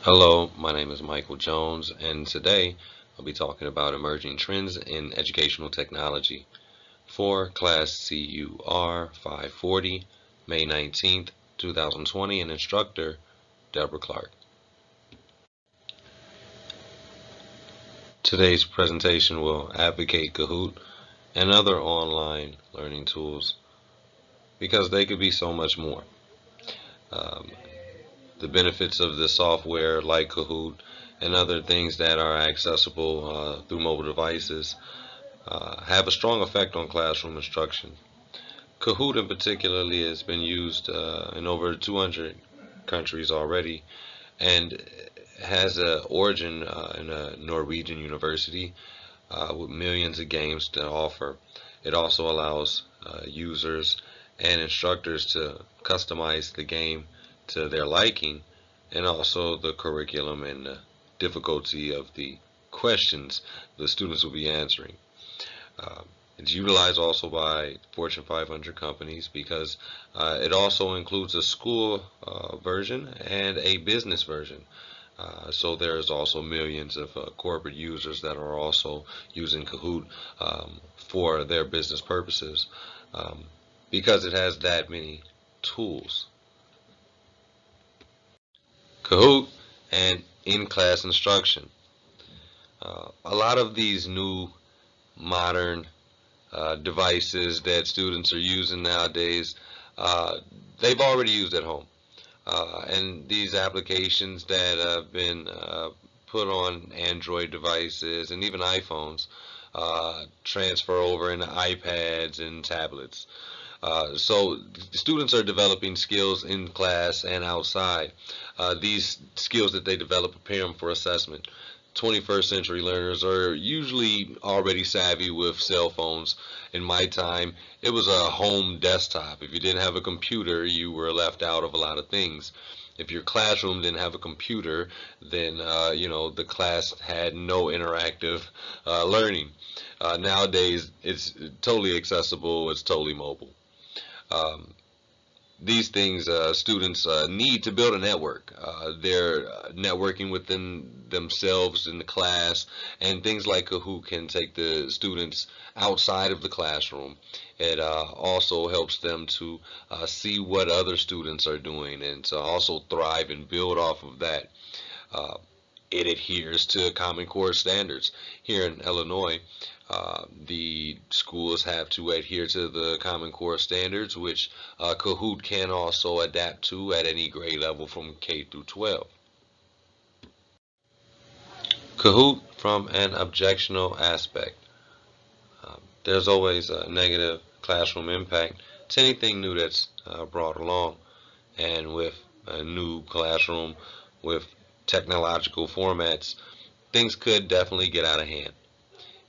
Hello, my name is Michael Jones, and today I'll be talking about emerging trends in educational technology for Class CUR 540, May 19th, 2020, and instructor Deborah Clark. Today's presentation will advocate Kahoot and other online learning tools because they could be so much more. Um, the benefits of the software like Kahoot and other things that are accessible through mobile devices have a strong effect on classroom instruction. Kahoot in particularly has been used in over 200 countries already and has an origin in a Norwegian university with millions of games to offer. It also allows users and instructors to customize the game to their liking, and also the curriculum and the difficulty of the questions the students will be answering. Uh, it's utilized also by Fortune 500 companies because it also includes a school version and a business version. So there's also millions of corporate users that are also using Kahoot for their business purposes um, because it has that many tools. Kahoot and in-class instruction. A lot of these new modern devices that students are using nowadays, uh, they've already used at home. And these applications that have been put on Android devices and even iPhones transfer over into iPads and tablets. So students are developing skills in class and outside. These skills that they develop prepare them for assessment. 21st century learners are usually already savvy with cell phones. In my time, it was a home desktop. If you didn't have a computer, you were left out of a lot of things. If your classroom didn't have a computer, then the class had no interactive learning. Nowadays, it's totally accessible. It's totally mobile. Um, these things students need to build a network. They're networking within themselves in the class, and things like Kahoot can take the students outside of the classroom. It also helps them to see what other students are doing and to also thrive and build off of that. Uh, it adheres to Common Core standards. Here in Illinois, the schools have to adhere to the Common Core standards, which Kahoot can also adapt to at any grade level from K through 12. Kahoot from an objectional aspect. There's always a negative classroom impact to anything new that's brought along. And with a new classroom, with technological formats, things could definitely get out of hand.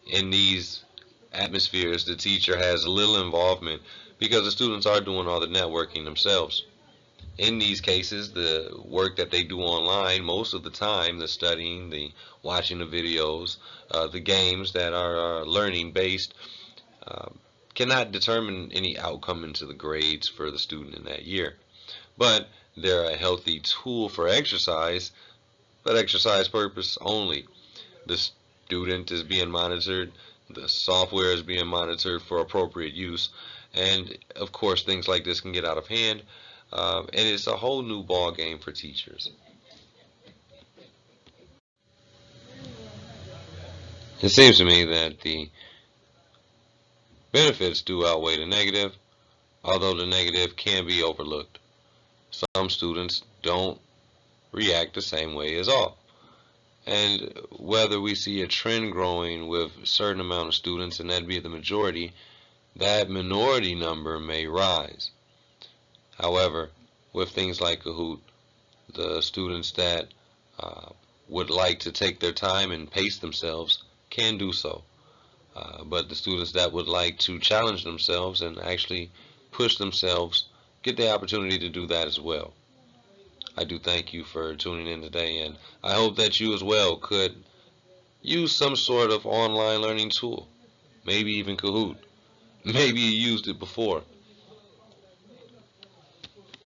In these atmospheres, the teacher has little involvement because the students are doing all the networking themselves. In these cases, the work that they do online, most of the time, the studying, the watching the videos, the games that are learning based, uh, cannot determine any outcome into the grades for the student in that year. But they're a healthy tool for exercise, but exercise purpose only. The student is being monitored, the software is being monitored for appropriate use, and of course things like this can get out of hand, and it's a whole new ball game for teachers. It seems to me that the benefits do outweigh the negative, although the negative can be overlooked. Some students don't react the same way as all. And whether we see a trend growing with a certain amount of students, and that be the majority, that minority number may rise. However, with things like Kahoot, the students that uh, would like to take their time and pace themselves can do so. But the students that would like to challenge themselves and actually push themselves get the opportunity to do that as well. I do thank you for tuning in today, and I hope that you as well could use some sort of online learning tool, maybe even Kahoot. Maybe you used it before.